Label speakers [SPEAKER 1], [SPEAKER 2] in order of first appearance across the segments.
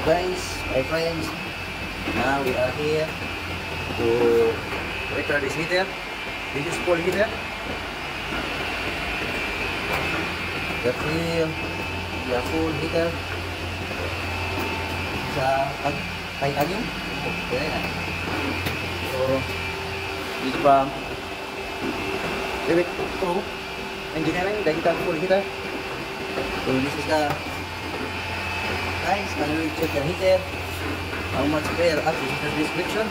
[SPEAKER 1] guys, my friends, now we are here to repair this heater. This is full heater. The full heater sa pag-taytagin. Okay na. So this from David to engineering, the heater full heater. So this is the guys, can we check the heater? How much spare at this is the description.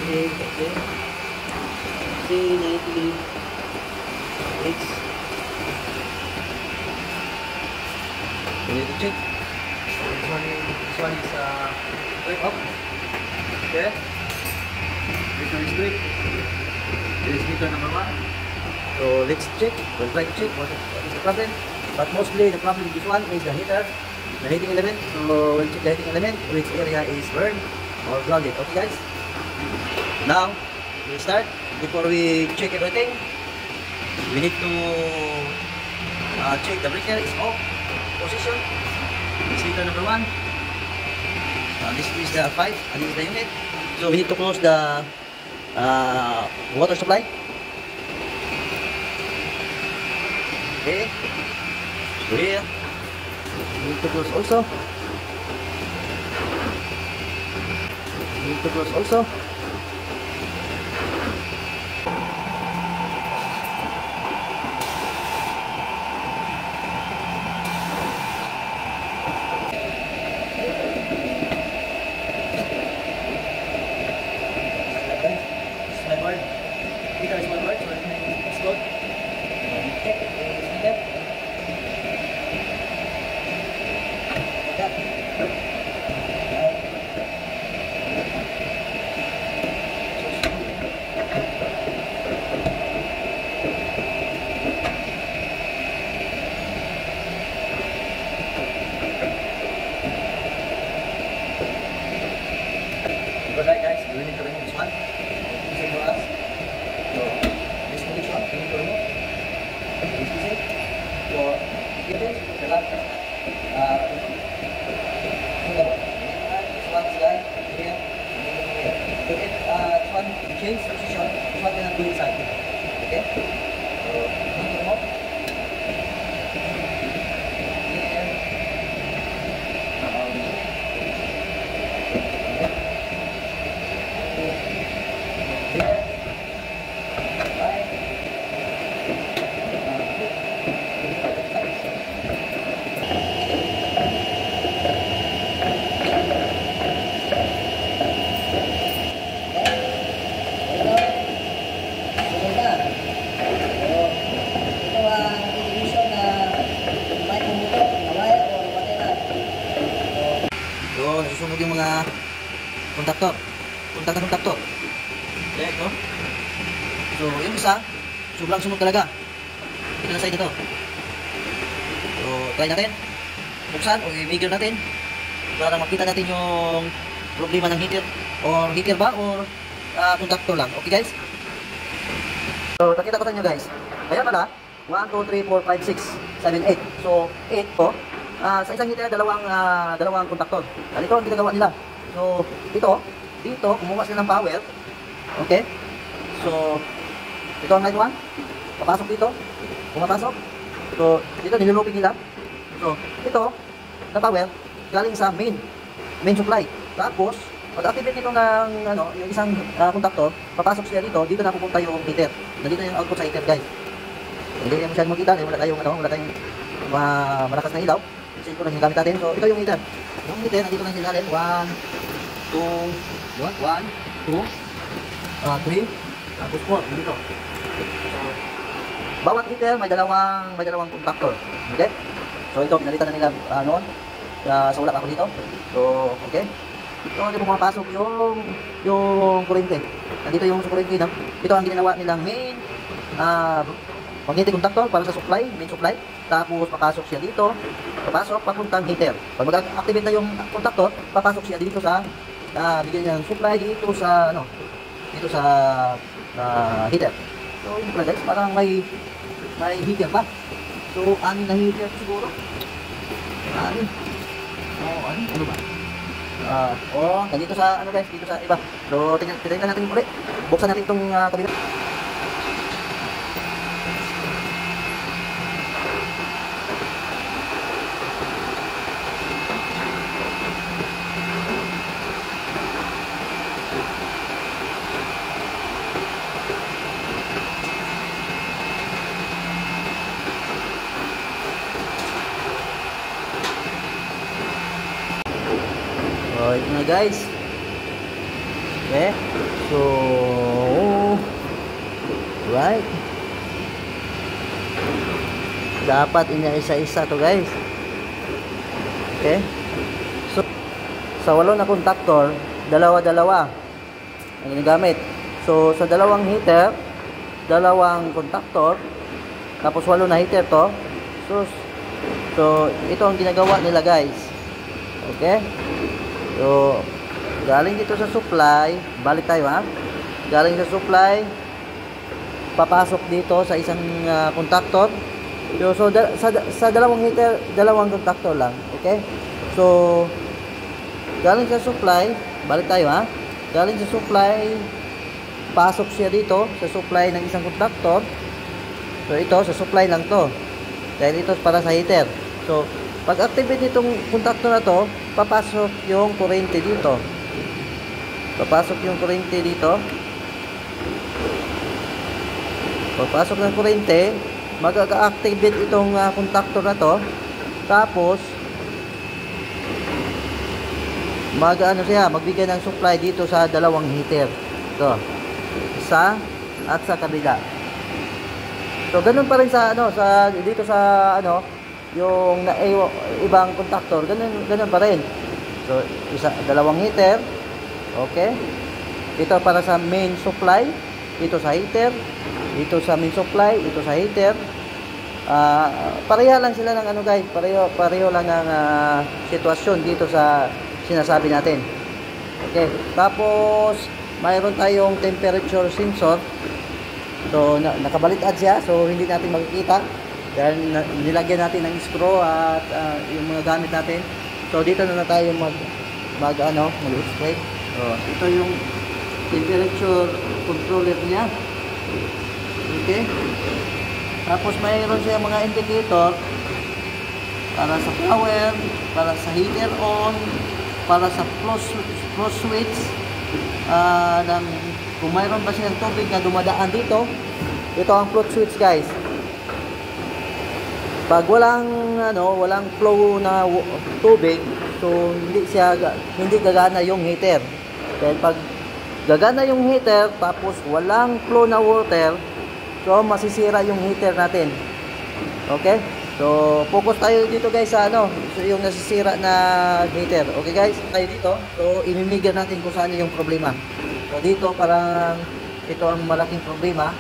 [SPEAKER 1] Okay. C90X. We need to check. This one is straight up. Okay. This one is straight. This is heater number 1. So let's check. We'll try to check what is the problem. But mostly the problem with this one is the heater, the heating element. So we'll check the heating element, which area is burned or grounded. Okay guys. Now we'll start. Before we check everything, we need to check the breaker is off position. This heater number 1. This is the 5 and this is the unit. So we need to close the water supply. Okay. So here we need to close also. We need to close also. Alright guys, we need to remove this one. Using for us. So this one we need to remove. This is it. So get it. The last this one slide here. Here. So this one change position. This one cannot be inside. Okay. So we need to remove. So, nasusunog yung mga kontaktor. Kontaktor. Okay, ito. So, yung isa, sobrang sunog talaga. Ito na side ito. So, try natin. Buksan o i-migger natin para makita natin yung problema ng heater or heater ba or kontaktor lang. Okay guys? So, nakita ko sa inyo guys. Kaya pala, 1, 2, 3, 4, 5, 6, 7, 8. So, 8 po. Sa isang heater, dalawang kontaktor. Ganito ang ginagawa nila. So, dito, kumuha sila ng power. Okay? So, ito ang line 1. Papasok dito. Pumapasok. So, dito nilulupin nila. So, ito, na power, galing sa main supply. Tapos, pag-activate nito ng yung isang kontaktor, papasok siya dito na pupunta yung heater. Nandito yung output sa heater, guys. Hindi mo siya makita, wala tayong malakas na ilaw. Kasi ito lang yung gamit natin. So, ito yung heater. Yung heater, nandito lang sila 1, 2, 3, tapos 4, dito. So, bawat heater may dalawang kontaktor. Okay? So, ito, pinalitan na nila noon. So, wala pa ako dito. So, okay. So, hindi mo pumapasok yung kurente. Nandito yung kurente. Ito ang ginagawa nilang main magnetic conductor para sa supply, main supply. Tapos papasok siya dito, papasok papuntang heater. Pag mag-activate na yung conductor, papasok siya dito sa bigyan niya ng supply dito sa dito sa heater. So yun pala guys, parang may heater pa. So anin na heater siguro. Anin. Anin, ano ba? Nandito sa ano guys, dito sa iba. So tingnan natin ulit. Buksan natin itong kabila. So, ito na guys. Okay. So, right. Dapat ina-isa-isa to guys. Okay. So, sa 8 na contactor, dalawa-dalawa ang ginagamit. So, sa dalawang heater, dalawang contactor, tapos 8 na heater to. So ito ang ginagawa nila guys. Okay. So, galing dito sa supply, balik tayo ha. Galing sa supply, papasok dito sa isang contactor. So sa dalawang heater, dalawang contactor lang. Okay? So, galing sa supply, balik tayo ha. Galing sa supply, pasok siya dito sa supply ng isang contactor. So, ito, sa supply lang to. Dahil ito para sa heater. So, pag-activate nitong contactor na to, papasok yung kuryente dito. Papasok yung kuryente dito. Papasok ng kuryente, mag-activate itong contactor na to. Tapos, magbigay ng supply dito sa dalawang heater. Ito. Isa at sa kabila. So, ganun pa rin sa dito sa yung ibang contactor, ganun pa rin. So, dalawang heater. Okay? Ito para sa main supply, ito sa heater, ito sa main supply, ito sa heater. Pareha lang sila ng guys, pareho lang ng sitwasyon dito sa sinasabi natin. Okay? Tapos, mayroon tayong temperature sensor. So, nakabalitad siya, so hindi natin makikita. Dahil nilagyan natin ng screw at yung mga gamit natin. So dito na tayo mag-display. So ito yung temperature controller niya. Okay? Tapos mayroon siya mga indicator para sa power, para sa heater on, para sa flow switch, kung mayroon ba siyang tubig na dumadaan dito. Ito ang flow switch guys. Pag walang flow na tubig, so hindi gagana yung heater. Dahil pag gagana yung heater tapos walang flow na water, so masisira yung heater natin. Okay? So focus tayo dito guys sa so yung nasisira na heater. Okay guys? Tayo dito. So imimigyan natin kung saan yung problema. So dito parang ito ang malaking problema.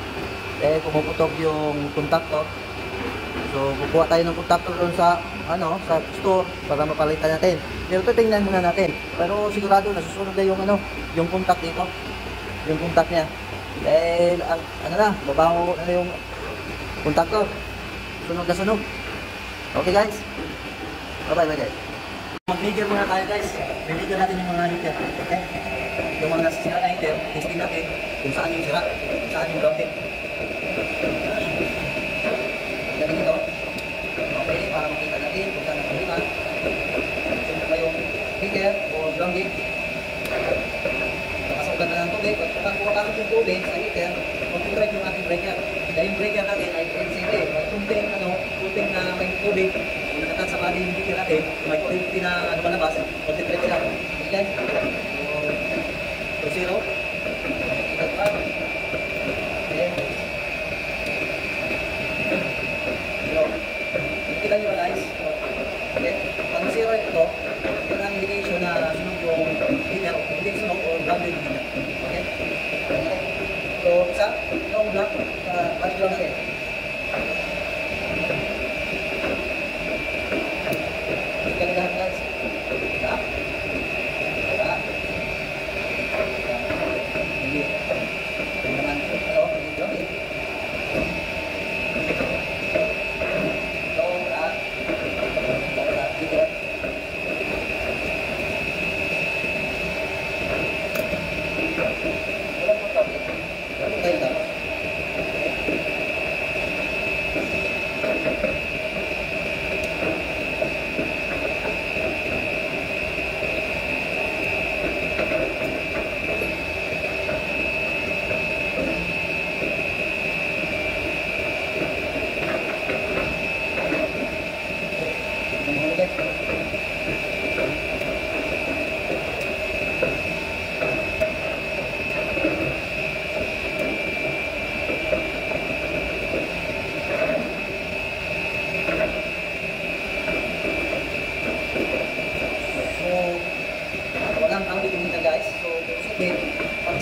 [SPEAKER 1] Dahil pumuputok yung contactor. So, kukuha tayo ng contactor doon sa store para mapalitan natin. Pero tingnan muna natin. Pero sigurado nasusunod na yung contact dito. Yung contact niya. Dahil babaho na yung contactor. Sunog na sunog. Okay guys? Bye guys. Mag-measure muna tayo guys. Measure natin yung mga heater. Okay? Yung mga nasisira na heater, testing natin kung saan yung sira, kung saan yung broken. Dito. Okay, para makita natin kung saan ang problema. Sino ba yung heater o grounding. Nakasukan na ng tubig. Pag pumakasok yung tubig sa heater, mag-drive yung ating breaker. Dahil yung breaker natin ay LCD. Kunting na may tubig. Kung nakatag sa body yung heater natin, may kunting na palabas, mag-drive siya. Okay? So, zero. Ikat pa. Okay. Kita nyo ba guys? Okay? Pag zero ito, yun ang indication na sunog yung heater, hindi sunog o grounded yung heater. Okay? Okay? So, isa, yung block, balik lang natin. Ika na lahat guys. Isa. Isa. Hindi.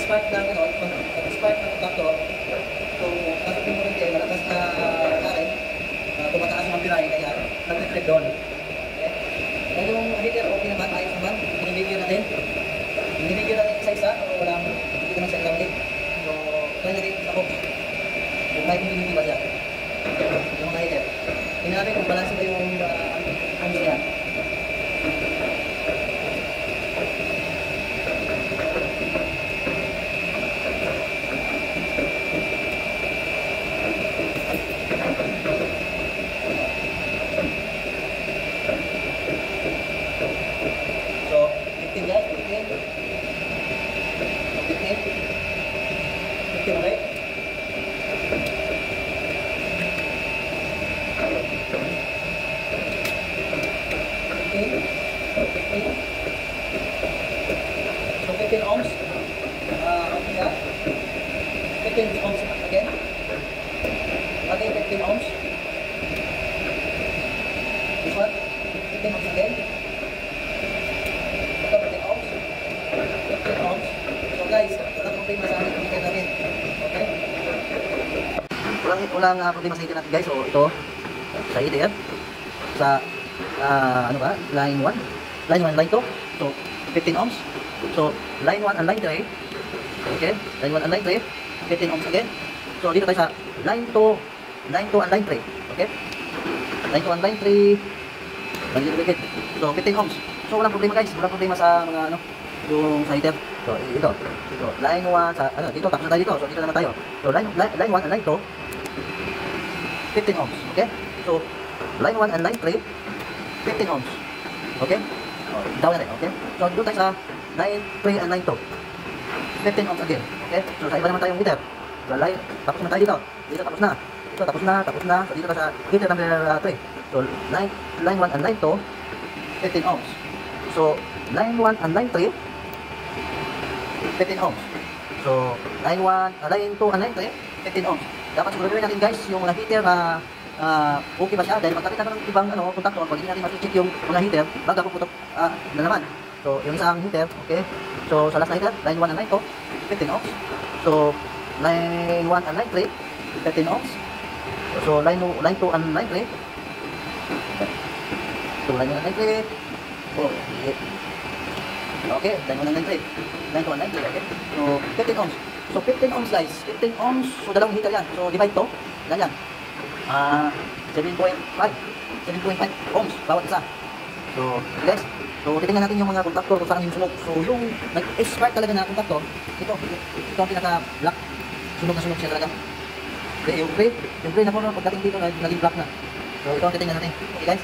[SPEAKER 1] mag-spark ng ano, mag-spark ng contactor. So, kasi yung current eh, malakas na current, tumataas yung amperahe, kaya nag-trip doon. Okay? Kaya yung heater, okay naman, ayos naman, binibigyan natin. Binibigyan natin isa-isa, so walang, hindi naman siya gawin. So, try natin sa box. Kung may pinibigyan ba siya. Yung mga heater. Tingnan natin kung balance ba yung ano niya. So, 15 guys, 15. 15. 15 okay? So 15 ohms. Okay siya. 15 ohms again. Again 15 ohms. This one. 15 ohms again. Ito 15 ohms. 15 ohms. So guys, walang problema sa ating heater natin. Okay? Walang problema sa heater natin guys. So ito sa heater. Sa ano ba? Line 1. Line 1, line 2. So 15 ohms. So line 1 and line 3. Okay? Line 1 and line 3. 15 ohms again. So dito tayo sa line 2 and line 3. Okay? Line 2 and line 3. So 15 ohms. So walang problema guys. Walang problema sa mga ano, yung sa heater. So ito. So line 1 sa ano, dito tapos na tayo dito. So dito naman tayo. So line 1 and line 2 15 ohms. Okay? So line 1 and line 3 15 ohms. Okay? Down na rin. Okay? So doon tayo sa line 3 and line 2 15 ohms again. Okay? So sa iba naman tayong heater. So line, tapos na tayo dito. Dito tapos na. Dito tapos na. So dito tayo sa heater number 3. So line 1 and line 2 15 ohms. So line 1 and line 3 15 ohms. So line 2 and line 3 15 ohms. Dapat siguraduhin natin guys yung mga heater okay ba siya? Dahil magkakita naman ng ibang contactor, pag hindi natin mati-check yung mga heater, baga puputok na naman. So yung isang heater, okay? So sa last na heater, line 1 and line 2 15 ohms. So line 1 and line 3 15 ohms. So line 2 and line 3. So line 1 and line 3. Oh, okay, line 1 and line 3. Line 2 and line 3, okay? So 15 ohms. So 15 ohms guys, 15 ohms, so dalawang heater yan. So divide to, yan. 7.5 ohms bawat isa. So guys, so titingnan natin yung mga contactor kung saan yung sunog. So yung nag-spark talaga na contactor, ito ang pinaka-black, sunog na sunog siya talaga. Okay, yung gray na po pagdating dito naging black na. So ito ang titingnan natin. Okay guys.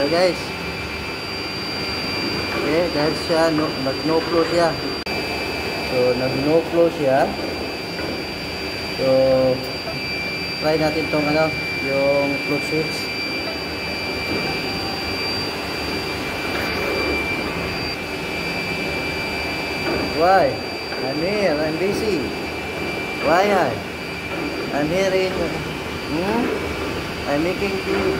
[SPEAKER 2] guys. Okay, dahil siya nag-no flow siya. So nag-no flow siya. So try natin tong yung flow switch. Why? I'm here, I'm busy. Why I'm here in I'm making the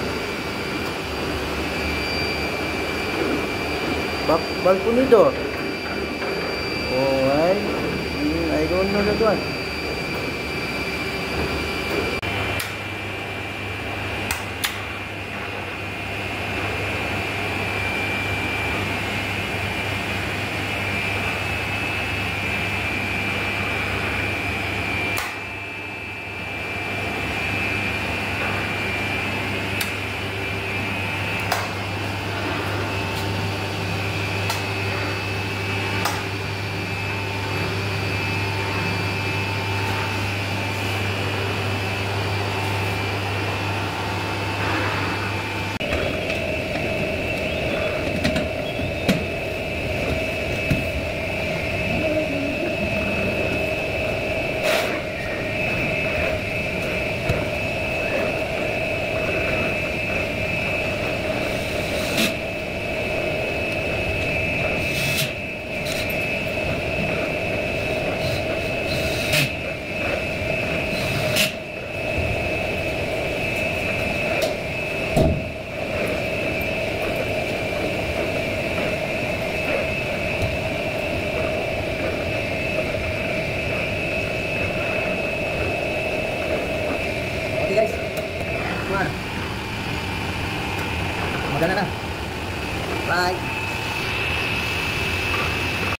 [SPEAKER 2] balcony door. Oh, I don't know that one.